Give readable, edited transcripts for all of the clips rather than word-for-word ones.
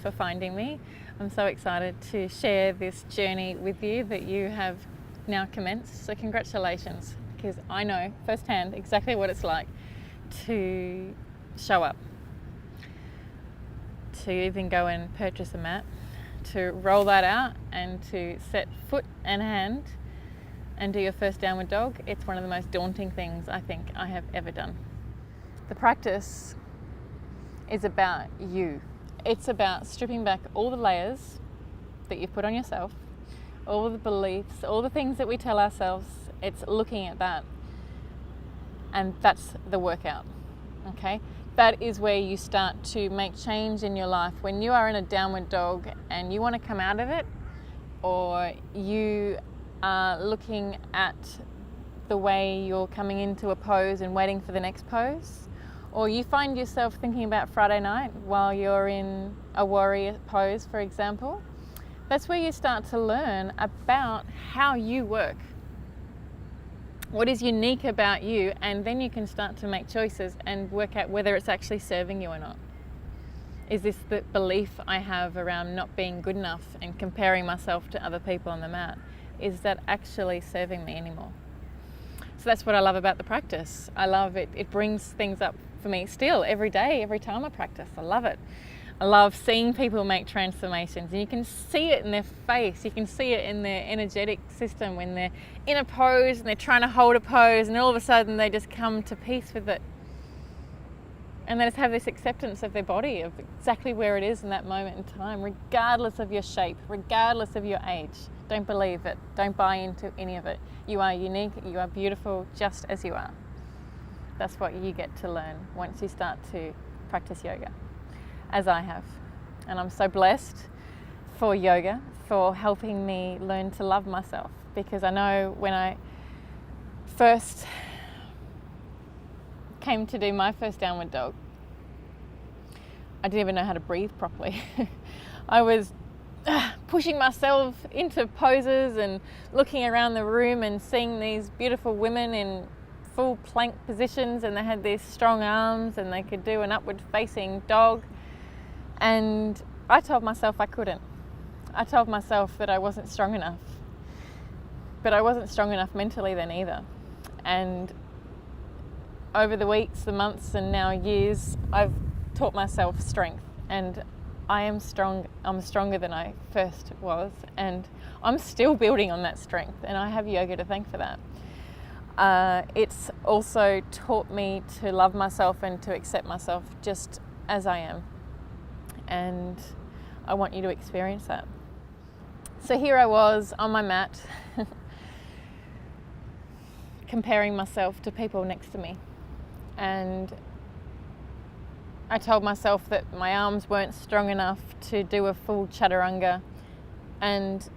for finding me. I'm so excited to share this journey with you that you have now commenced. So congratulations, because I know firsthand exactly what it's like to show up, to even go and purchase a mat, to roll that out and to set foot and hand and do your first downward dog. It's one of the most daunting things I think I have ever done. The practice is about you. It's about stripping back all the layers that you've put on yourself, all the beliefs, all the things that we tell ourselves. It's looking at that, and that's the workout, okay? That is where you start to make change in your life. When you are in a downward dog and you want to come out of it, or you are looking at the way you're coming into a pose and waiting for the next pose, or you find yourself thinking about Friday night while you're in a warrior pose, for example, that's where you start to learn about how you work, what is unique about you, and then you can start to make choices and work out whether it's actually serving you or not. Is this the belief I have around not being good enough and comparing myself to other people on the mat? Is that actually serving me anymore? So that's what I love about the practice. I love it. It brings things up for me still every day, every time I practice. I love it. I love seeing people make transformations, and you can see it in their face. You can see it in their energetic system when they're in a pose and they're trying to hold a pose, and all of a sudden they just come to peace with it. And they just have this acceptance of their body, of exactly where it is in that moment in time, regardless of your shape, regardless of your age. Don't believe it. Don't buy into any of it. You are unique. You are beautiful just as you are. That's what you get to learn once you start to practice yoga, as I have. And I'm so blessed for yoga, for helping me learn to love myself, because I know when I first came to do my first downward dog, I didn't even know how to breathe properly. I was pushing myself into poses and looking around the room and seeing these beautiful women in full plank positions, and they had these strong arms and they could do an upward facing dog, and I told myself I couldn't. I told myself that I wasn't strong enough, but I wasn't strong enough mentally then either. And over the weeks, the months, and now years, I've taught myself strength, and I am strong. I'm stronger than I first was, and I'm still building on that strength, and I have yoga to thank for that. It's also taught me to love myself and to accept myself just as I am, and I want you to experience that. So here I was on my mat comparing myself to people next to me, and I told myself that my arms weren't strong enough to do a full chaturanga, and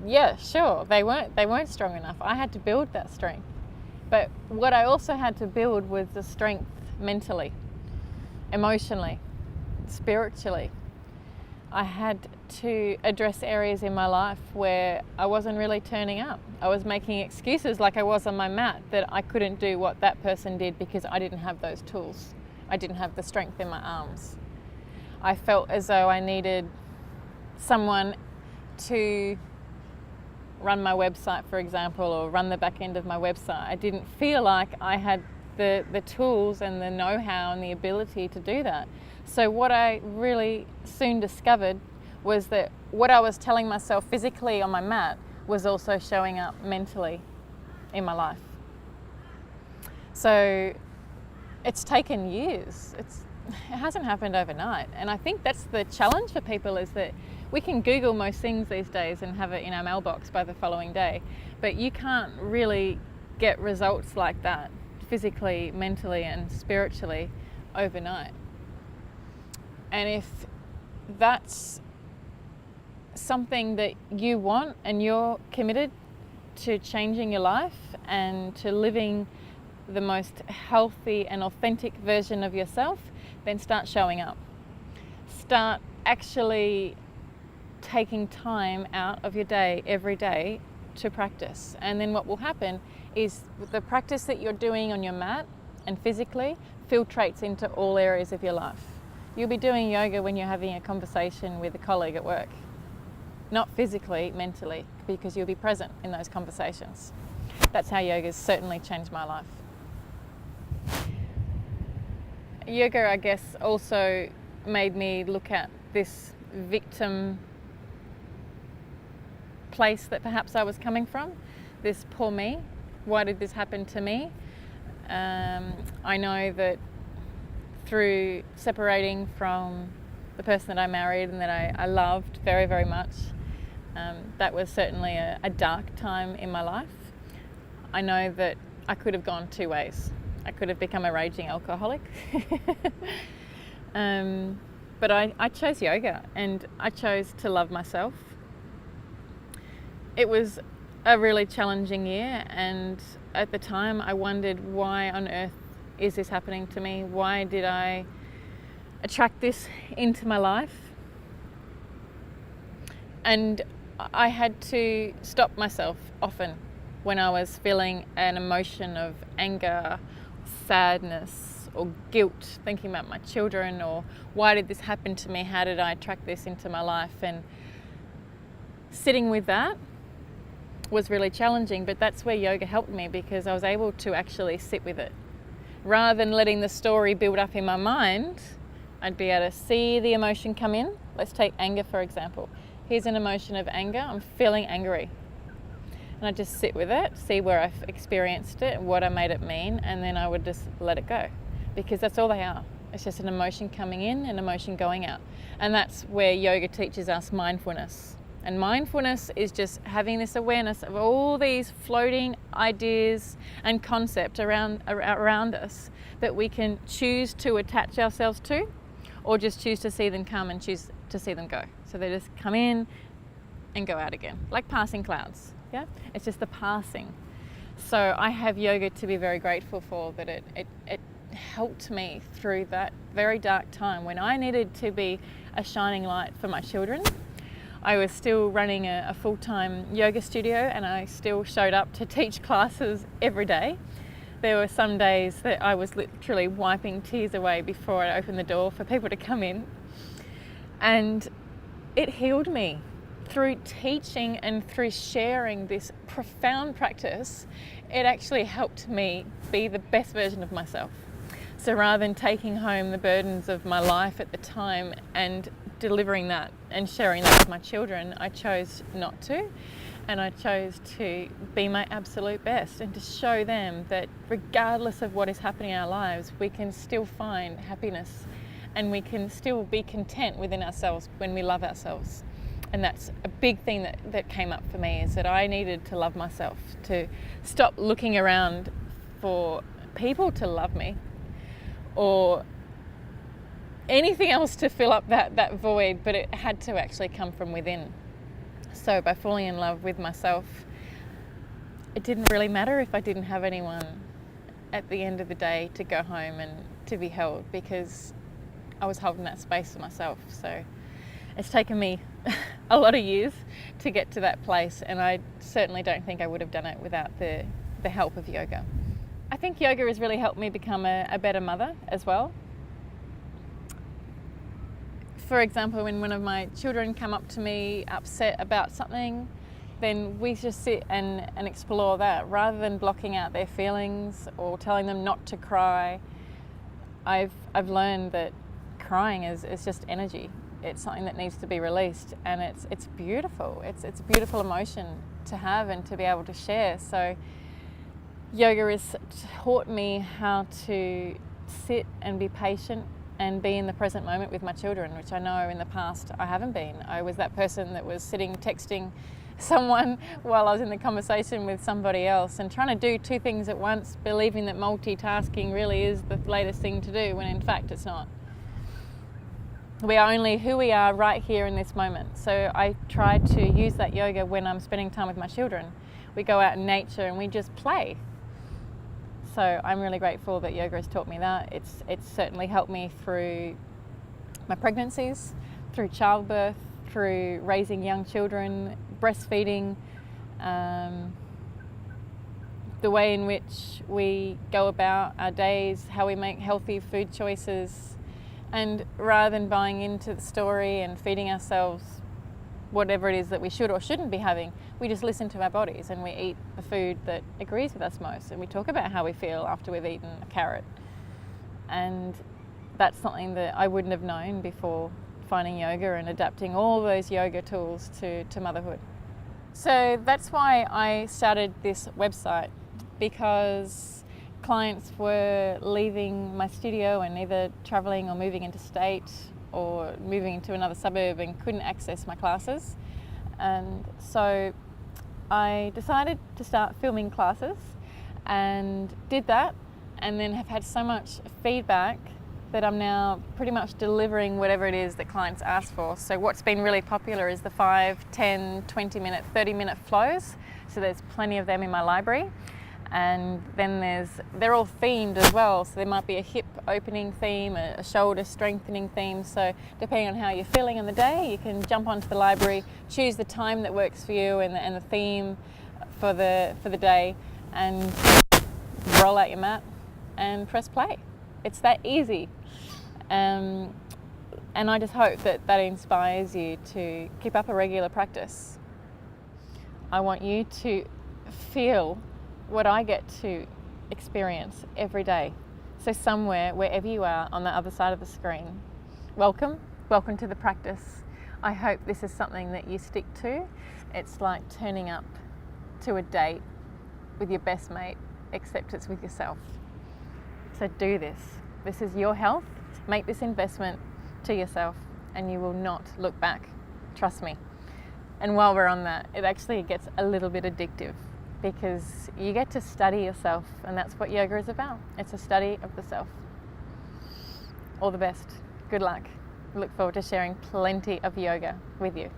yeah, sure, they weren't strong enough. I had to build that strength. But what I also had to build was the strength mentally, emotionally, spiritually. I had to address areas in my life where I wasn't really turning up. I was making excuses like I was on my mat that I couldn't do what that person did because I didn't have those tools. I didn't have the strength in my arms. I felt as though I needed someone to run my website, for example, or run the back end of my website. I didn't feel like I had the tools and the know-how and the ability to do that. So what I really soon discovered was that what I was telling myself physically on my mat was also showing up mentally in my life. So it's taken years. It hasn't happened overnight. And I think that's the challenge for people, is that we can Google most things these days and have it in our mailbox by the following day, but you can't really get results like that physically, mentally, and spiritually overnight. And if that's something that you want and you're committed to changing your life and to living the most healthy and authentic version of yourself, then start showing up. Start actually taking time out of your day every day to practice. And then what will happen is the practice that you're doing on your mat and physically filtrates into all areas of your life. You'll be doing yoga when you're having a conversation with a colleague at work. Not physically, mentally, because you'll be present in those conversations. That's how yoga's certainly changed my life. Yoga, I guess, also made me look at this victim place that perhaps I was coming from, this poor me. Why did this happen to me? I know that through separating from the person that I married and that I loved very, very much, that was certainly a dark time in my life. I know that I could have gone two ways. I could have become a raging alcoholic, but I chose yoga, and I chose to love myself. It was a really challenging year, and at the time I wondered, why on earth is this happening to me? Why did I attract this into my life? And I had to stop myself often when I was feeling an emotion of anger, sadness, or guilt, thinking about my children, or why did this happen to me? How did I attract this into my life? And sitting with that was really challenging, but that's where yoga helped me, because I was able to actually sit with it. Rather than letting the story build up in my mind, I'd be able to see the emotion come in. Let's take anger, for example. Here's an emotion of anger. I'm feeling angry. And I just sit with it, see where I've experienced it, what I made it mean, and then I would just let it go, because that's all they are. It's just an emotion coming in, an emotion going out. And that's where yoga teaches us mindfulness. And mindfulness is just having this awareness of all these floating ideas and concepts around us that we can choose to attach ourselves to, or just choose to see them come and choose to see them go. So they just come in and go out again, like passing clouds. Yeah, it's just the passing. So I have yoga to be very grateful for, that it helped me through that very dark time when I needed to be a shining light for my children. I was still running a full-time yoga studio, and I still showed up to teach classes every day. There were some days that I was literally wiping tears away before I opened the door for people to come in. And it healed me. Through teaching and through sharing this profound practice, it actually helped me be the best version of myself. So rather than taking home the burdens of my life at the time and delivering that and sharing that with my children, I chose not to. And I chose to be my absolute best and to show them that regardless of what is happening in our lives, we can still find happiness, and we can still be content within ourselves when we love ourselves. And that's a big thing that came up for me, is that I needed to love myself, to stop looking around for people to love me or anything else to fill up that void, but it had to actually come from within. So by falling in love with myself, it didn't really matter if I didn't have anyone at the end of the day to go home and to be held, because I was holding that space for myself. So it's taken me a lot of years to get to that place, and I certainly don't think I would have done it without the help of yoga. I think yoga has really helped me become a better mother as well. For example, when one of my children come up to me upset about something, then we just sit and explore that, rather than blocking out their feelings or telling them not to cry. I've learned that crying is just energy. It's something that needs to be released, and it's beautiful. It's a beautiful emotion to have and to be able to share. So yoga has taught me how to sit and be patient and be in the present moment with my children, which I know in the past I haven't been. I was that person that was sitting texting someone while I was in the conversation with somebody else, and trying to do two things at once, believing that multitasking really is the latest thing to do, when in fact it's not. We are only who we are right here in this moment. So I try to use that yoga when I'm spending time with my children. We go out in nature and we just play. So I'm really grateful that yoga has taught me that. It's certainly helped me through my pregnancies, through childbirth, through raising young children, breastfeeding, the way in which we go about our days, how we make healthy food choices, And rather than buying into the story and feeding ourselves whatever it is that we should or shouldn't be having, we just listen to our bodies and we eat the food that agrees with us most, and we talk about how we feel after we've eaten a carrot. And that's something that I wouldn't have known before finding yoga and adapting all those yoga tools to motherhood. So that's why I started this website, because clients were leaving my studio and either traveling or moving interstate or moving into another suburb and couldn't access my classes. And so I decided to start filming classes and did that, and then have had so much feedback that I'm now pretty much delivering whatever it is that clients ask for. So what's been really popular is the 5, 10, 20 minute, 30 minute flows. So there's plenty of them in my library. And then they're all themed as well. So there might be a hip opening theme, a shoulder strengthening theme. So depending on how you're feeling in the day, you can jump onto the library, choose the time that works for you and the theme for the day, and roll out your mat and press play. It's that easy. And I just hope that inspires you to keep up a regular practice. I want you to feel what I get to experience every day. So somewhere, wherever you are on the other side of the screen, welcome to the practice. I hope this is something that you stick to. It's like turning up to a date with your best mate, except it's with yourself. So do this. This is your health. Make this investment to yourself and you will not look back. Trust me. And while we're on that, it actually gets a little bit addictive, because you get to study yourself, and that's what yoga is about. It's a study of the self. All the best. Good luck. Look forward to sharing plenty of yoga with you.